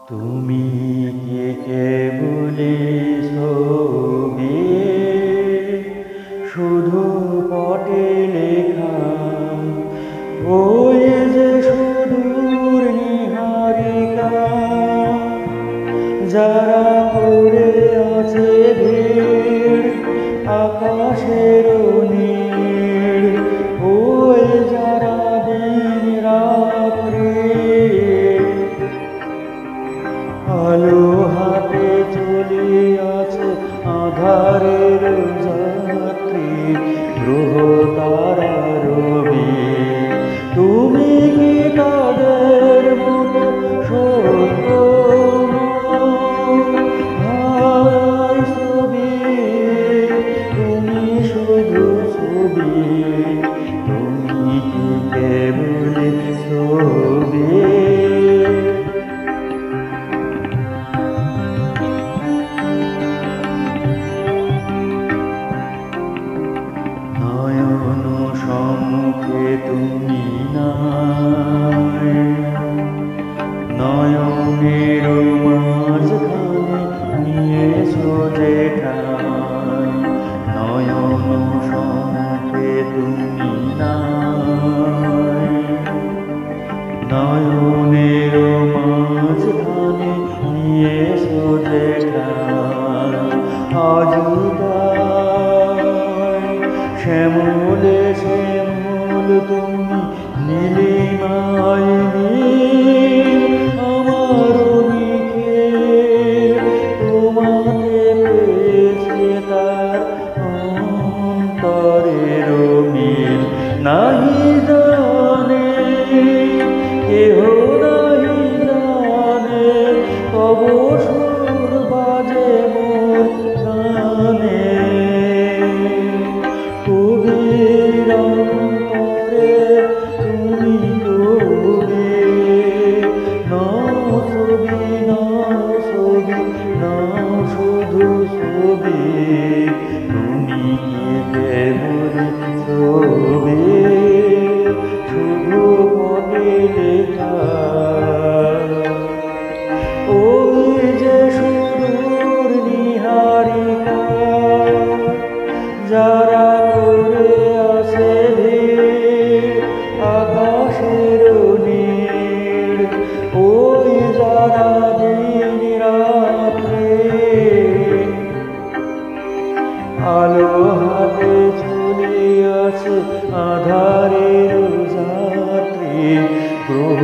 তুমি কি কেবলি ছবি, শুধু পটে লেখা, ওই যে সুদূর নিহারিকা, যারা করে আছে ভিড় আকাশের নীড়, ওই যারা দিন রাত্রি আলো হাতে চলিয়াছে আঁধারের যাত্রী, গ্রহ তারা রবি। তুমি কি তাদের মতো সত্য হারাই ছবি? তুমি শুধু ছবি, তুমি কি কেবল ছবি? নয়ন সম্মুখে তুমি নাই, নয়নের মাঝখানে নিয়েছো যে ঠাই। নয়ন সম্মুখে তুমি নাই, নয়নের মাঝখানে নিয়েছো যে ঠাই। আজ শ্যামলে শ্যামল তুমি নীলিমায় নীল, আমার নিখিল তোমাতে পেয়েছে তার অন্তরের মিল। নাহি জানে কেহ, নাহি জানে তব সুর বাজে মোর গানে। কবির অন্তরে তুমি ডুবে, নাও ছবি, নাও ছবি, নাও শুধু ছবি। তুমি কি কেবল ছবি, শুধু পটে লেখা, ওই যে সুদূর নিহারিকা, যারা করে আছে ভিড় আকাশের নীড়, ওই যারা দিন রাত্রি আলো হাতে চলিয়াছে আঁধারের যাত্রী, গ্রহ